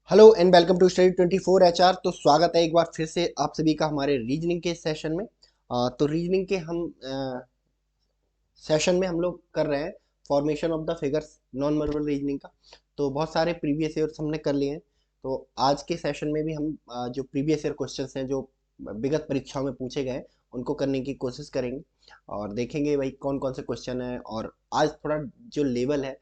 Hello and welcome to study 24 HR. तो स्वागत है एक बार फिर से आप सभी का हमारे रीजनिंग के सेशन में। तो रीजनिंग के हम सेशन में हम लोग कर रहे हैं formation of the figures non verbal reasoning का। तो बहुत सारे प्रीवियस ईयर्स हमने कर लिए हैं। तो आज के सेशन में भी हम जो प्रीवियस ईयर क्वेश्चंस हैं जो विगत परीक्षाओं में पूछे गए हैं उनको करने की कोशिश करेंगे और देखेंगे भाई कौन कौन से क्वेश्चन हैं। और आज थोड़ा जो लेवल है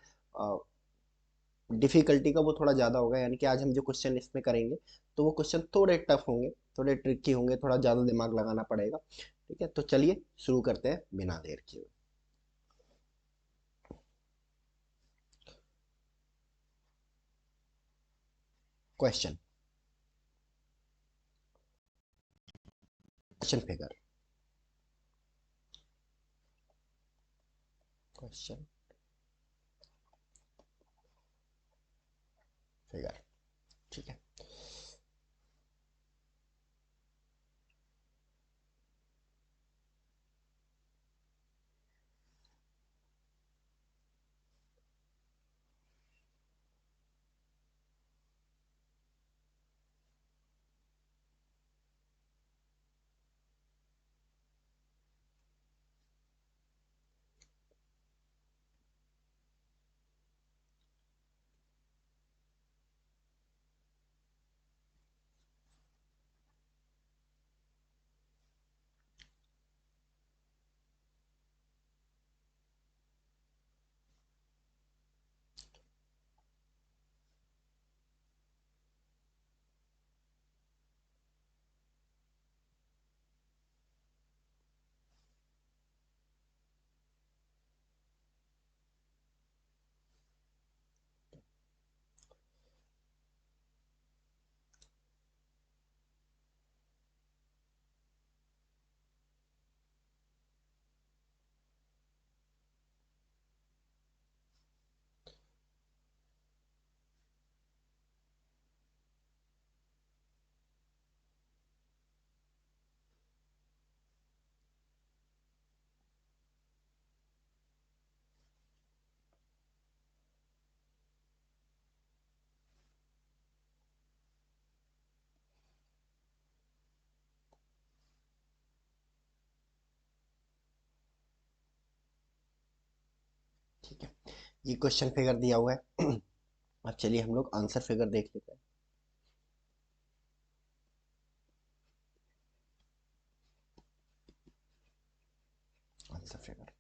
डिफिकल्टी का वो थोड़ा ज़्यादा होगा, यानी कि आज हम जो क्वेश्चन इसमें करेंगे तो वो क्वेश्चन थोड़े टफ होंगे, थोड़े ट्रिकी होंगे, थोड़ा ज़्यादा दिमाग लगाना पड़ेगा। ठीक है, तो चलिए शुरू करते हैं बिना देर किए। Question question figure question figure. ठीक है, ठीक है, ये क्वेश्चन फिगर दिया हुआ है। अब चलिए हम लोग आंसर फिगर देख लेते हैं। आंसर फिगर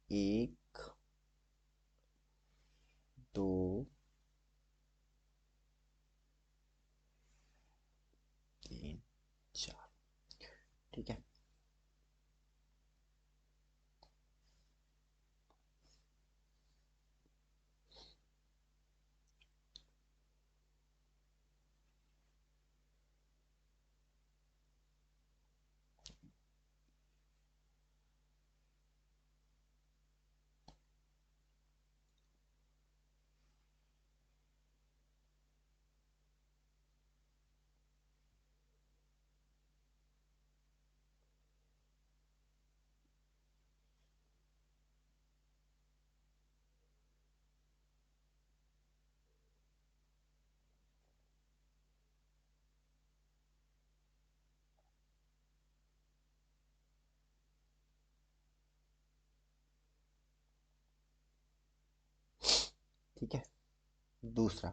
एक, दो, तीन, चार। ठीक है, ठीक है, दूसरा।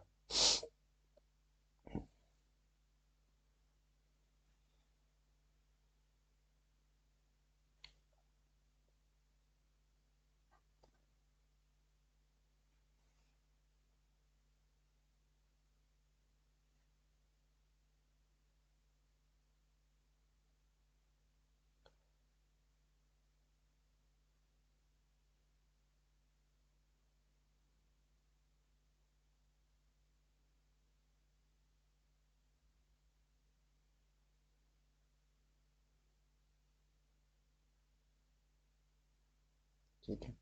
ठीक है,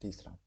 तीसरा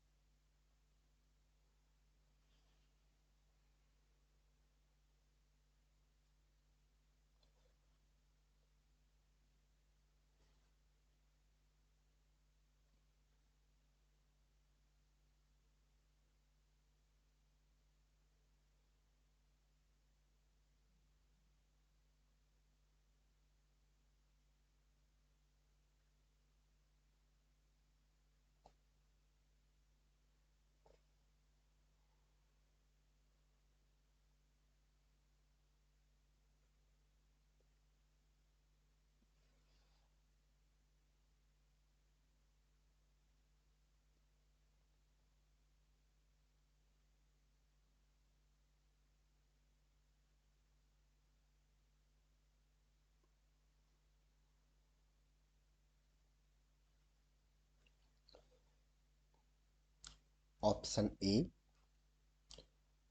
option A,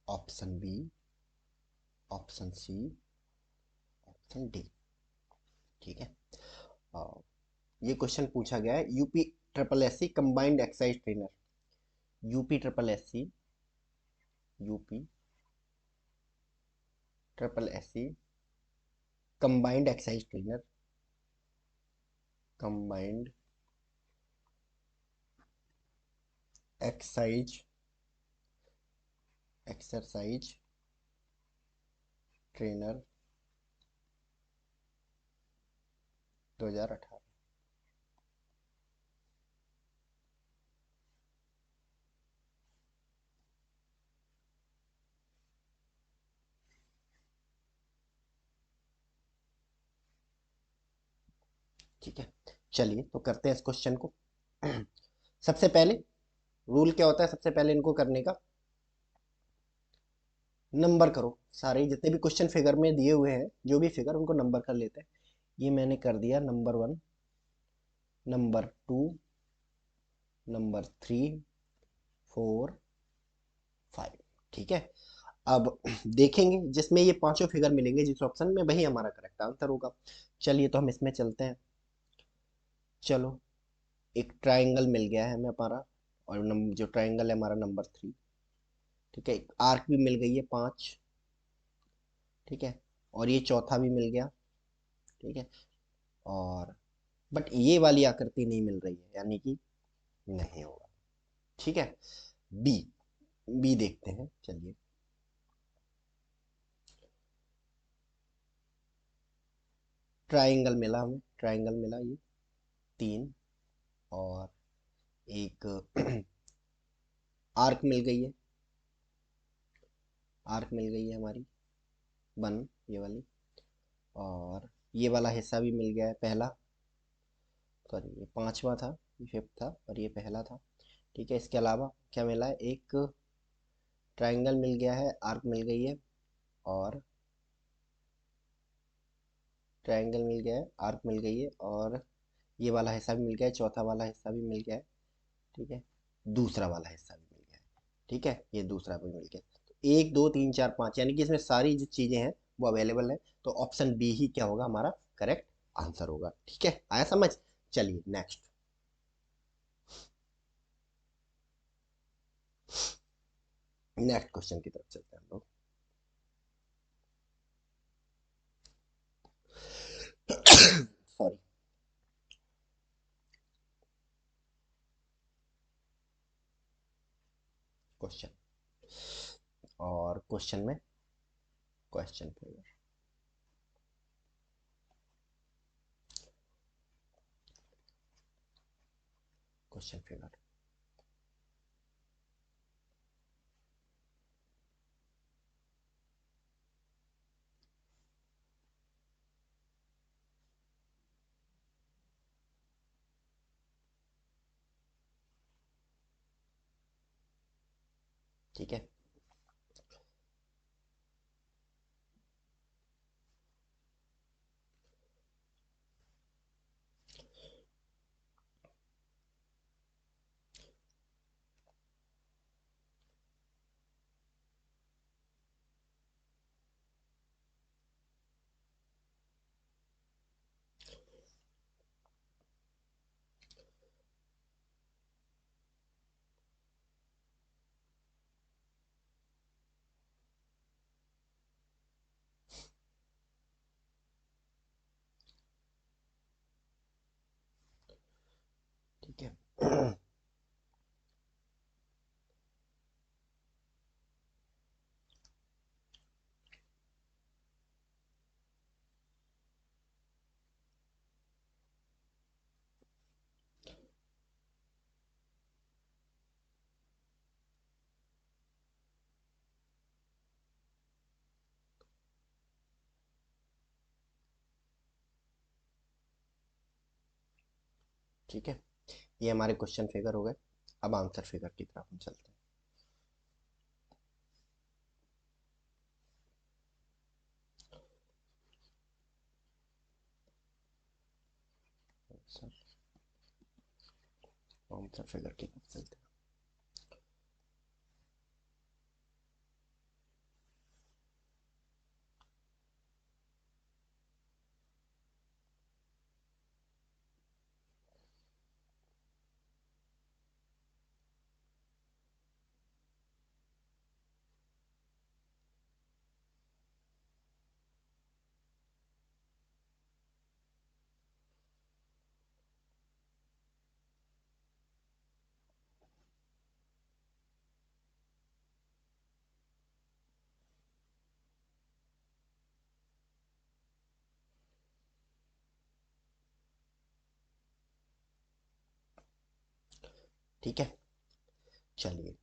option B, option C, option D. ठीक है, ये क्वेश्चन पूछा गया है UP triple S C combined excise trainer, UP triple S C, UP triple S C combined excise trainer, combined excise exercise trainer 2018। ठीक है, चलिए तो करते हैं इस क्वेश्चन को। सबसे पहले रूल क्या होता है, सबसे पहले इनको करने का, नंबर करो। सारे जितने भी क्वेश्चन फिगर में दिए हुए हैं, जो भी फिगर, उनको नंबर कर लेते हैं। ये मैंने कर दिया नंबर 1, नंबर 2, नंबर 3, 4, 5। ठीक है, अब देखेंगे जिसमें ये पांचों फिगर मिलेंगे जिस ऑप्शन में, वही हमारा करेक्ट आंसर होगा। चलिए तो हम इसमें चलते हैं। चलो, एक ट्राइंगल मिल गया है हमें हमारा, और जो ट्राइंगल है हमारा नंबर 3। ठीक है, एक आर्क भी मिल गई है 5। ठीक है, और ये चौथा भी मिल गया। ठीक है, और बट ये वाली आकृति नहीं मिल रही है, यानी कि नहीं होगा। ठीक है, बी, बी देखते हैं। चलिए, ट्राइंगल मिला हमें, ट्राइंगल मिला ये 3, और एक आर्क मिल गई है, आर्क मिल गई है हमारी 1, ये वाली, और ये वाला हिस्सा भी मिल गया है पहला। सॉरी, ये पांचवा था, ये फिफ्थ था, और ये पहला था। ठीक है, इसके अलावा क्या मिला है, एक ट्राइंगल मिल गया है, आर्क मिल गई है, और ट्राइंगल मिल गया है, आर्क मिल गई है, और ये वाला हिस्सा भी मिल गया है, चौथा वाला हिस्सा भी मिल गया है। ठीक है, दूसरा वाला हिस्सा भी मिल गया है। ठीक है, ये दूसरा भी मिल गया। तो 1 2 3 4 5, यानी कि इसमें सारी जो चीजें हैं वो अवेलेबल है। तो ऑप्शन बी ही क्या होगा, हमारा करेक्ट आंसर होगा। ठीक है, आया समझ। चलिए नेक्स्ट, नेक्स्ट क्वेश्चन की तरफ चलते हैं हम लोग। सॉरी, क्वेश्चन, और क्वेश्चन में क्वेश्चन फिगर, क्वेश्चन फिगर। ठीक है, ठीक है। ठीक है, ये हमारे क्वेश्चन फिगर हो गए। अब आंसर फिगर की तरफ हम चलते हैं। आंसर फिगर की तरफ चलते हैं। ठीक है, चलिए।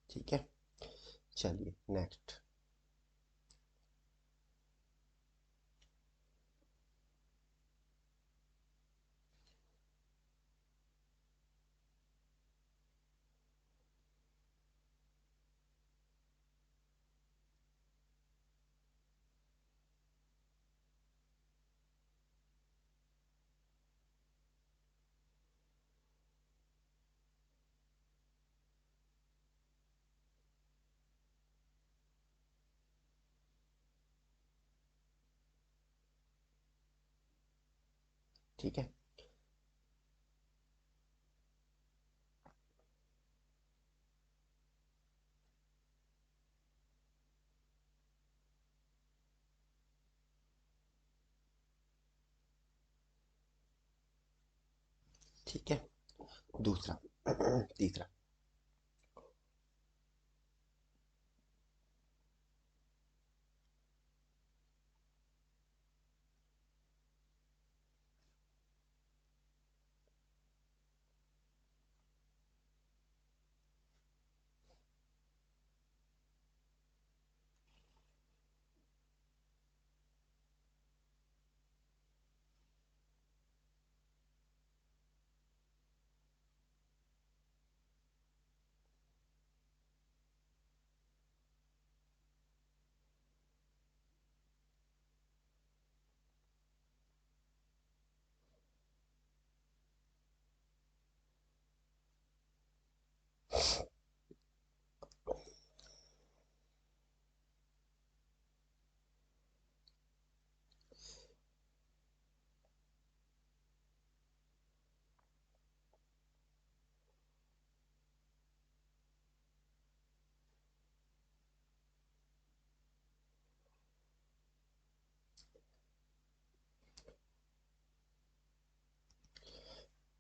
ठीक है, चलिए नेक्स्ट। ठीक है, ठीक है, दूसरा। तीसरा।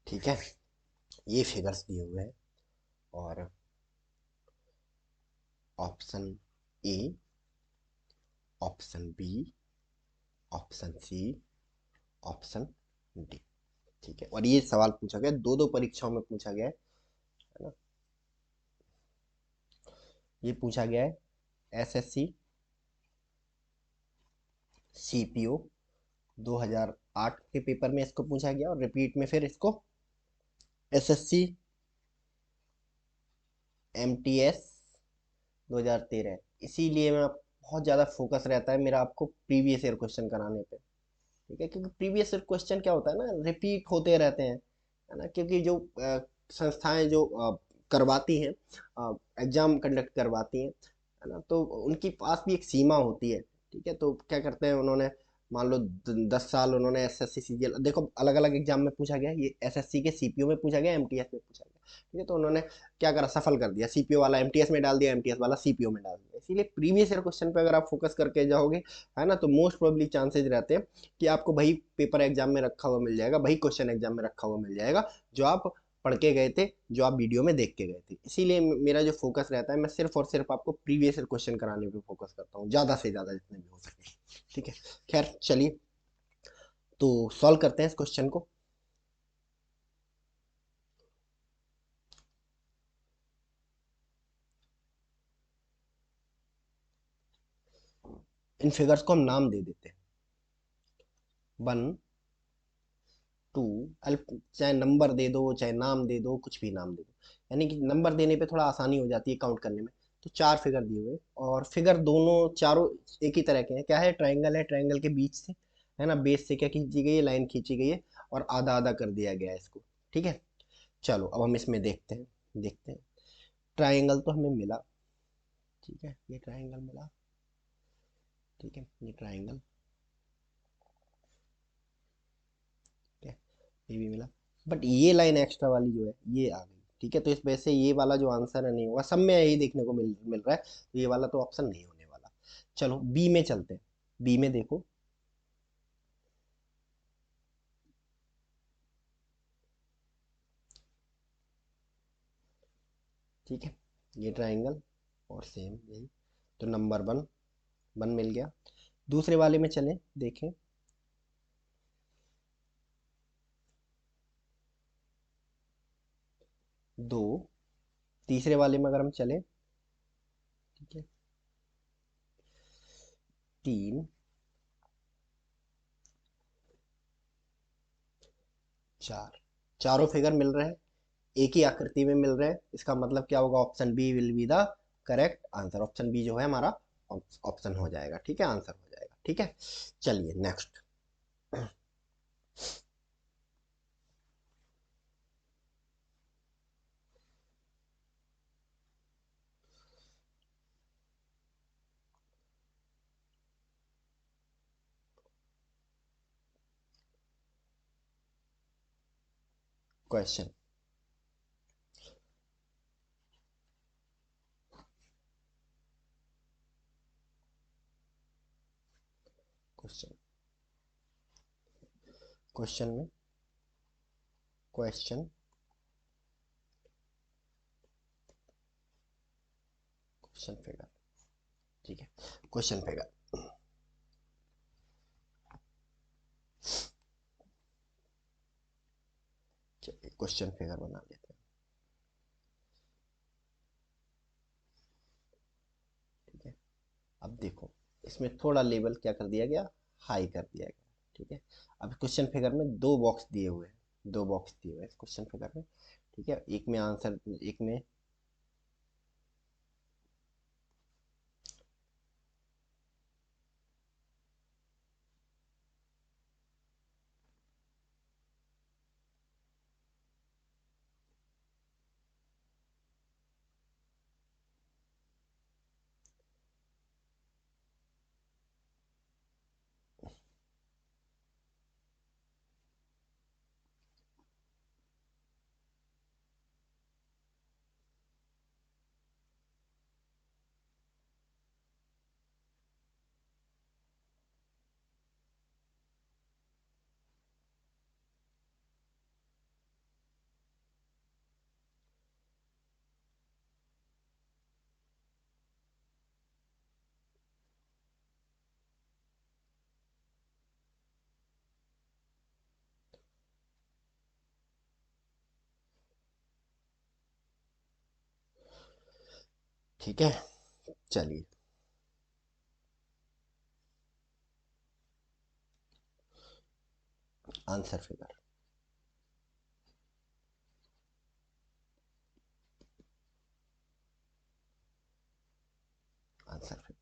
ठीक है, ये फिगर्स दिए हुए हैं और option A option B, option C, option D. ठीक है, और ये सवाल पूछा गया, दो दो परीक्षाओं में पूछा गया है ना। ये पूछा गया है एसएससी सीपीओ 2008 के पेपर में इसको पूछा गया, और रिपीट में फिर इसको एसएससी एमटीएस 2013। इसीलिए मैं बहुत ज़्यादा फोकस रहता है मेरा आपको प्रीवियस ईयर क्वेश्चन कराने पे। ठीक है, क्योंकि प्रीवियस ईयर क्वेश्चन क्या होता है ना, रिपीट होते रहते हैं, है ना, क्योंकि जो संस्थाएं जो करवाती हैं, एग्जाम कंडक्ट करवाती हैं, है ना, तो उनके पास भी एक सीमा होती है। ठीक है, तो क्या करते हैं उन्होंने, मान लो 10 साल उन्होंने एसएससी सीजीएल, देखो अलग अलग एग्जाम में पूछा गया, ये एसएससी के सीपीओ में पूछा गया, एमटीएस में पूछा गया। ठीक है, तो उन्होंने क्या करा, सफल कर दिया, सीपीओ वाला एमटीएस में डाल दिया, एमटीएस वाला सीपीओ में डाल दिया। इसीलिए प्रीवियस ईयर क्वेश्चन पे अगर आप फोकस करके जाओगे, है ना, तो मोस्ट प्रोबेबली चांसेस रहते हैं कि आपको वही पेपर एग्जाम में रखा हुआ मिल जाएगा, वही क्वेश्चन एग्जाम में रखा हुआ मिल जाएगा जो आप पढ़ के गए थे, जो आप वीडियो में देख के गए थे। इसीलिए मेरा जो फोकस रहता है, मैं सिर्फ और सिर्फ आपको प्रीवियस ईयर क्वेश्चन कराने पे फोकस करता हूँ, ज़्यादा से ज़्यादा जितने भी हो सके। ठीक है, खैर चलिए, तो सॉल्व करते हैं इस क्वेश्चन को। इन फिगर्स को हम नाम दे देते हैं, 1, 2, चाहे नंबर दे दो, चाहे नाम दे दो, कुछ भी नाम दे दो, यानी कि नंबर देने पे थोड़ा आसानी हो जाती है काउंट करने में। तो 4 फिगर दिए हुए, और फिगर दोनों चारों एक ही तरह के हैं। क्या है, ट्राइंगल है, ट्राइंगल के बीच से, है ना, बेस से क्या खींची गई है, लाइन खींची गई है, और आधा आधा कर दिया गया है इसको। ठीक है, चलो अब हम इसमें देखते हैं। ट्राइंगल तो हमें मिला, ठीक है, ये ट्राइंगल मिला, ठीक है, ये ट्राइंगल, ठीक है, ये भी मिला। बट ये लाइन एक्स्ट्रा वाली जो है ये आ गई। ठीक है, तो इस वजह से ये वाला जो आंसर है नहीं होगा, सब में यही देखने को मिल मिल रहा है, तो ये वाला तो ऑप्शन नहीं होने वाला। चलो बी में चलते हैं, बी में देखो, ठीक है, ये ट्राइंगल और सेम यही, तो नंबर 1 मिल गया। दूसरे वाले में चलें, देखें, 2। तीसरे वाले में अगर हम चले, ठीक है, 3, 4, चारों फिगर मिल रहे हैं, एक ही आकृति में मिल रहे हैं। इसका मतलब क्या होगा, option B will be the correct answer. Option B जो है हमारा ऑप्शन हो जाएगा। ठीक है, आंसर हो जाएगा। ठीक है, चलिए नेक्स्ट क्वेश्चन। क्वेश्चन क्वेश्चन में क्वेश्चन क्वेश्चन फिगर, ठीक है, क्वेश्चन फिगर, चलिए क्वेश्चन फिगर बना लेते हैं। ठीक है, अब देखो, इसमें थोड़ा लेवल क्या कर दिया गया, हाई कर दिया गया। ठीक है, अब क्वेश्चन फिगर में दो बॉक्स दिए हुए हैं, दो बॉक्स दिए हुए हैं क्वेश्चन फिगर में। ठीक है, एक में आंसर, एक में, ठीक है, चलिए। Answer figure, answer figure.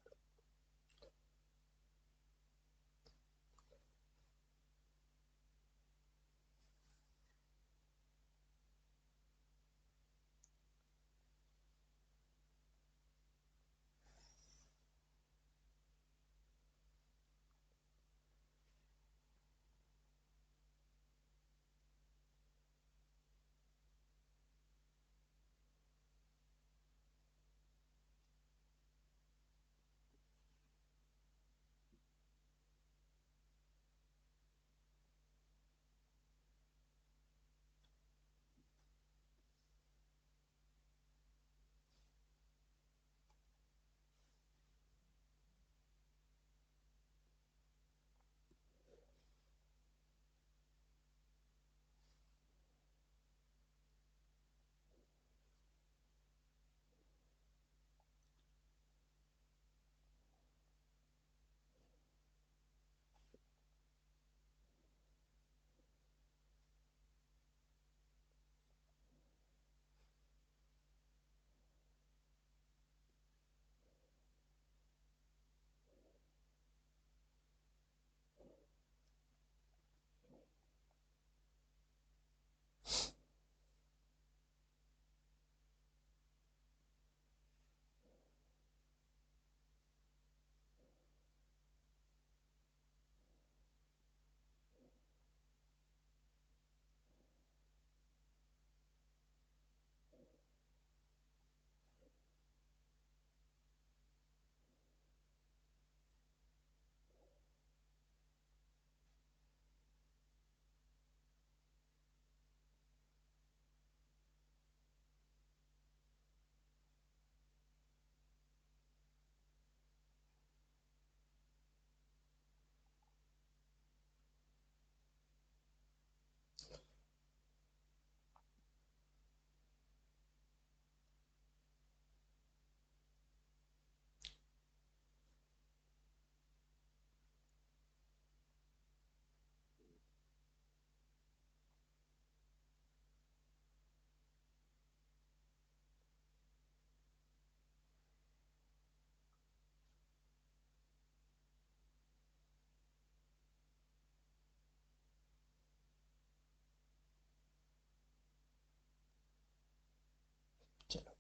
चलो,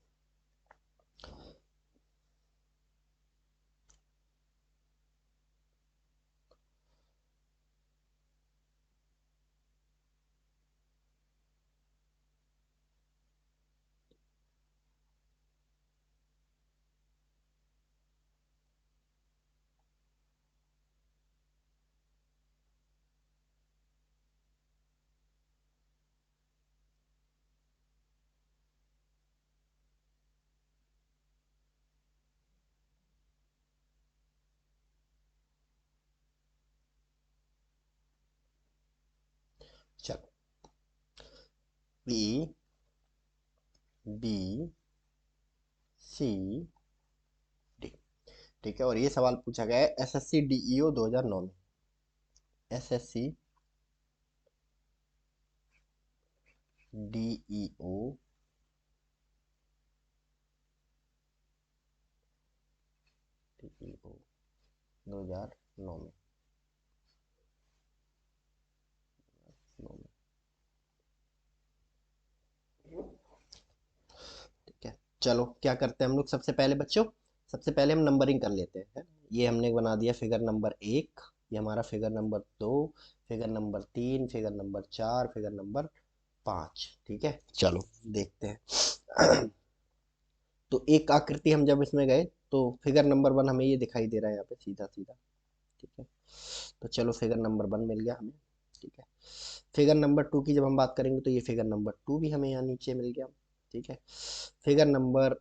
चलो। बी, बी, सी, डी। ठीक है, और ये सवाल पूछा गया है एसएससी डीईओ 2009 में। एसएससी डीईओ 2009 में, 9 में। ठीक है, चलो क्या करते हैं हम लोग सबसे पहले बच्चों, सबसे पहले हम नंबरिंग कर लेते हैं। ये हमने बना दिया फिगर नंबर 1, ये हमारा figure number 2, figure number 3, figure number 4, figure number 5। ठीक है, चलो देखते हैं। तो एक आकृति हम जब इसमें गए तो फिगर नंबर 1 हमें ये दिखाई दे रहा है यहाँ पे सीधा सीधा। ठीक है, तो चलो फिगर नंबर 1 मिल गया हमें। ठीक है, फिगर नंबर 2 की जब हम बात करेंगे तो ये फिगर नंबर 2 भी हमें यहाँ नीचे मिल गया। ठीक है, फिगर नंबर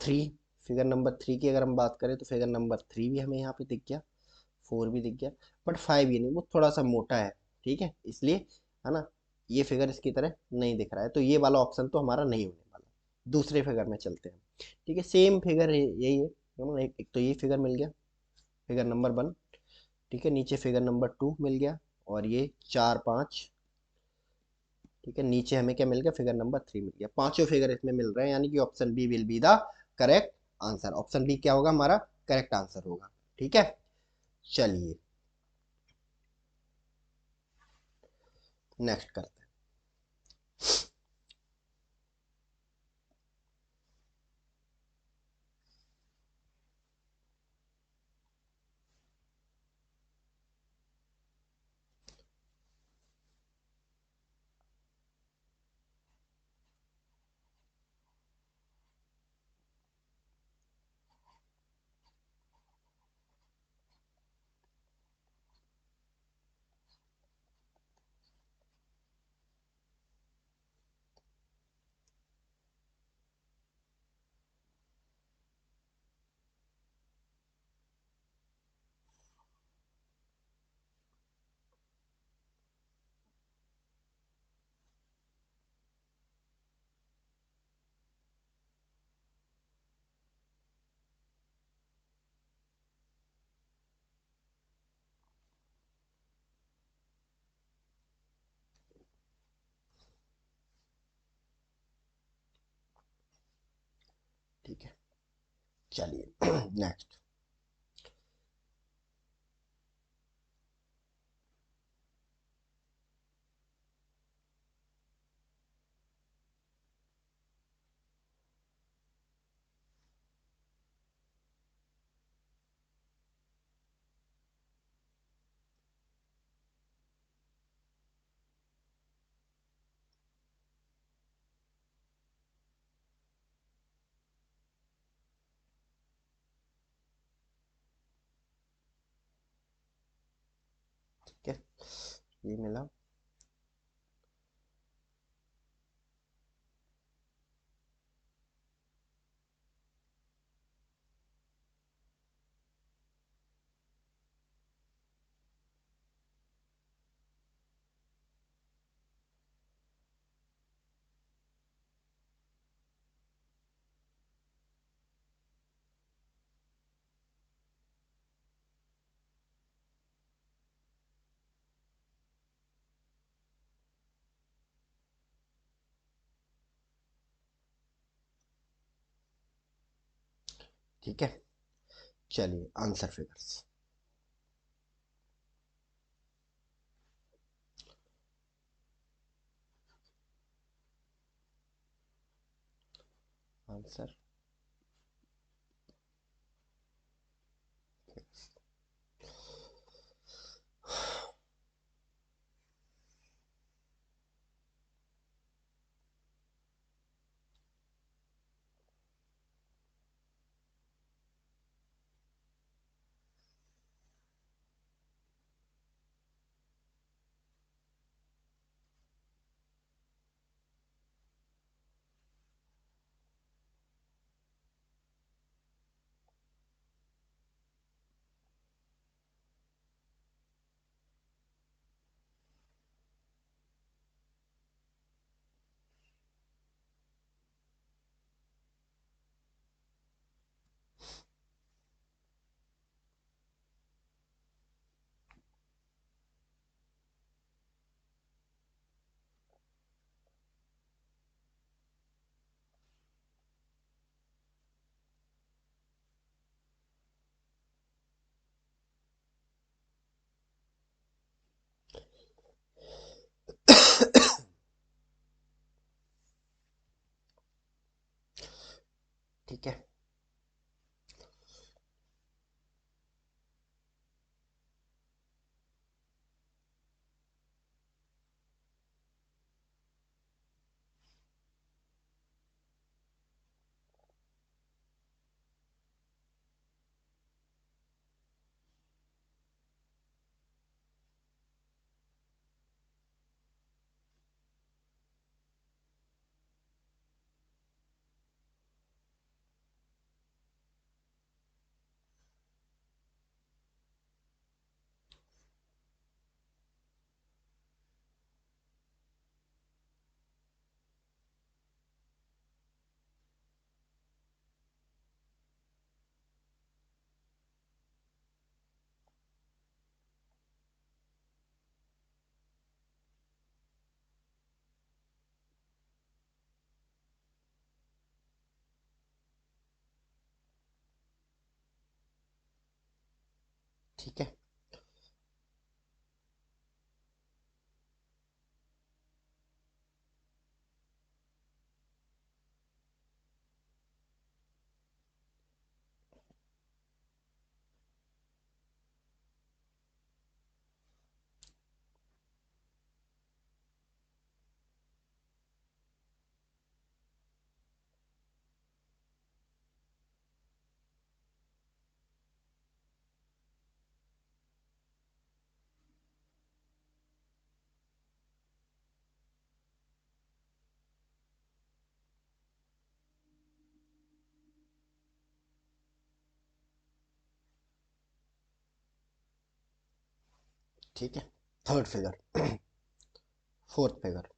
3, फिगर नंबर 3 की अगर हम बात करें तो फिगर नंबर 3 भी हमें यहाँ पे दिख गया, 4 भी दिख गया, बट 5 ये नहीं, वो थोड़ा सा मोटा है। ठीक है, इसलिए है ना, ये फिगर इसकी तरह नहीं दिख रहा है, तो ये वाला ऑप्शन तो हमारा नहीं होने वाला। दूसरे फिगर में चलते हैं। ठीक है, सेम फिगर यही है ना, एक तो ये फिगर मिल गया, फिगर नंबर 1। ठीक है, नीचे फिगर नंबर 2 मिल गया, और ये 4 5। ठीक है, नीचे हमें क्या मिल गया, फिगर नंबर 3 मिल गया। पांचों फिगर इसमें मिल रहे हैं, यानी कि option B will be the correct answer. Option B क्या होगा, हमारा करेक्ट आंसर होगा। ठीक है, चलिए नेक्स्ट करते हैं। ठीक है, चलिए नेक्स्ट। ठीक है, ये मिला। ठीक है, चलिए आंसर फिगर्स। आंसर ठीक है, ठीक है। ठीक है, third figure, fourth figure.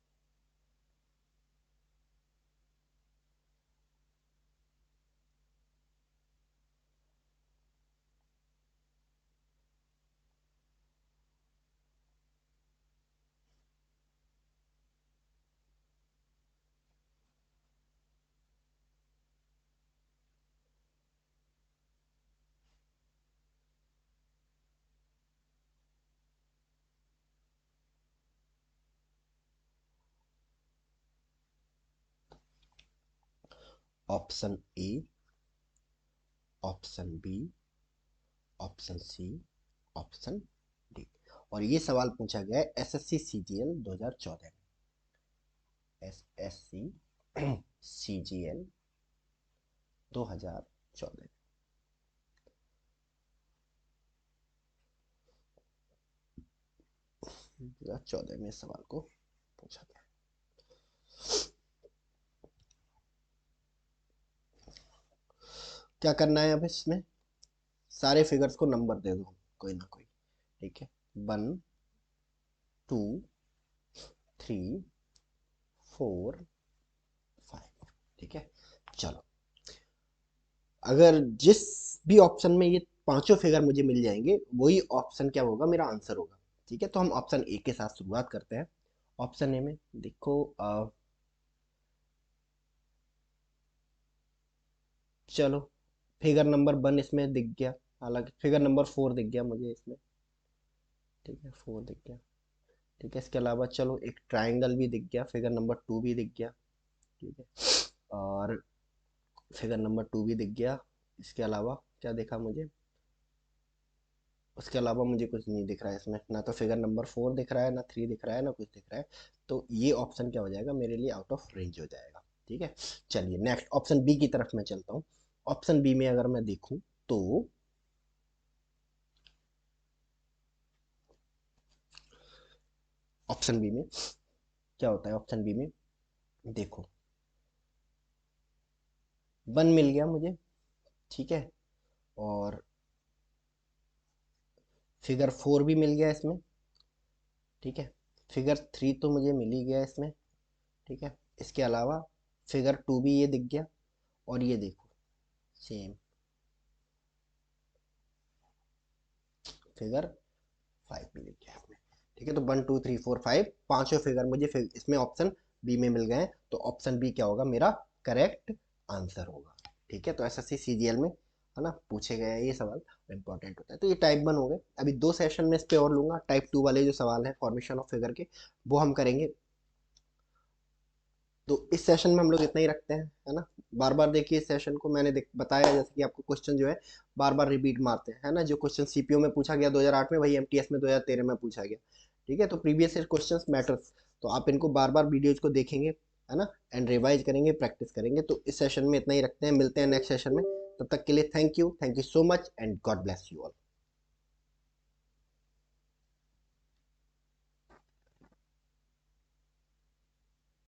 Option A, option B, option C, option D. और ये सवाल पूछा गया है एसएससी सीजीएल 2014 में। एसएससी सीजीएल 2014, 2014 में इस सवाल को पूछा गया। क्या करना है अब इसमें, सारे फिगर्स को नंबर दे दो कोई ना कोई। ठीक है, 1 2 3 4 5। ठीक है, चलो, अगर जिस भी ऑप्शन में ये पांचों फिगर मुझे मिल जाएंगे वही ऑप्शन क्या होगा, मेरा आंसर होगा। ठीक है, तो हम ऑप्शन ए के साथ शुरुआत करते हैं। ऑप्शन ए में देखो, चलो, फिगर नंबर 1 इसमें दिख गया, हालांकि फिगर नंबर 4 दिख गया मुझे इसमें। ठीक है, 4 दिख गया। ठीक है, इसके अलावा चलो एक ट्राइंगल भी दिख गया, फिगर नंबर 2 भी दिख गया। ठीक है, और फिगर नंबर 2 भी दिख गया। इसके अलावा क्या देखा मुझे, उसके अलावा मुझे कुछ नहीं दिख रहा है इसमें, ना तो फिगर नंबर 4 दिख रहा है, ना 3 दिख रहा है, ना कुछ दिख रहा है। तो ये ऑप्शन क्या हो जाएगा, मेरे लिए आउट ऑफ रेंज हो जाएगा। ठीक है, चलिए नेक्स्ट ऑप्शन बी की तरफ मैं चलता हूँ। ऑप्शन बी में अगर मैं देखूं तो ऑप्शन बी में क्या होता है, ऑप्शन बी में देखो, 1 मिल गया मुझे। ठीक है, और फिगर 4 भी मिल गया इसमें। ठीक है, फिगर 3 तो मुझे मिल ही गया इसमें। ठीक है, इसके अलावा फिगर 2 भी ये दिख गया, और ये देखो सेम फिगर 5 भी दिख गया इसमें। ठीक है, तो 1 2 3 4 5 पांचों फिगर मुझे इसमें ऑप्शन बी में मिल गए हैं, तो ऑप्शन बी क्या होगा, मेरा करेक्ट आंसर होगा। ठीक है, तो एसएससी सीजीएल में है ना पूछे गए हैं ये सवाल, इंपॉर्टेंट होता है। तो ये टाइप 1 हो गए, अभी 2 सेशन में इस पे और लूंगा। टाइप 2 वाले जो सवाल है फॉर्मेशन ऑफ फिगर के, वो हम करेंगे। तो इस सेशन में हम लोग इतना ही रखते हैं, है ना। बार बार देखिए इस सेशन को, मैंने बताया जैसे कि आपको क्वेश्चन जो है बार बार रिपीट मारते हैं, है ना। जो क्वेश्चन सीपीओ में पूछा गया 2008 में, वही एमटीएस में 2013 में पूछा गया। ठीक है, तो प्रीवियस ईयर क्वेश्चंस मैटर्स, तो आप इनको बार बार वीडियोज को देखेंगे, है ना, एंड रिवाइज करेंगे, प्रैक्टिस करेंगे। तो इस सेशन में इतना ही रखते हैं, मिलते हैं नेक्स्ट सेशन में। तब तक के लिए thank you so much and God bless you all.